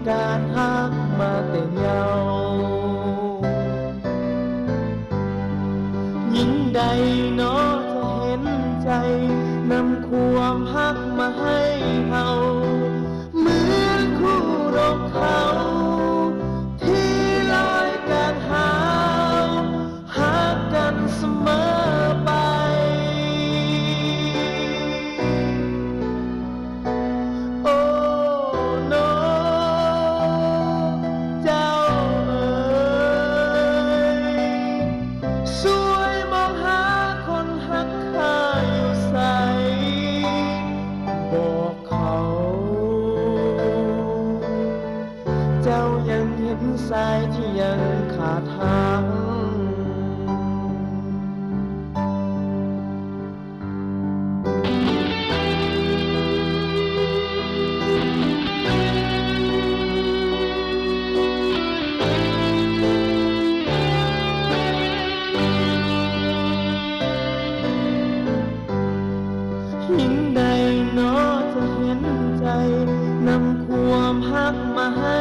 การฮักมาแต่เยาว์หญิงใดเนาะจะเห็นใจนำความฮักมาให้เฮาเหมือนคู่รบเขาที่ลอยกลางหาวฮักกันเสมอไปโอ้โนเจ้าเอ๋ยสวยมองหาคนฮักข้าอยู่ใสบอกเขาเจ้ายังเห็นสายที่ยังขาดหางหญิงใดเนาะจะเห็นใจนำความฮักมาให้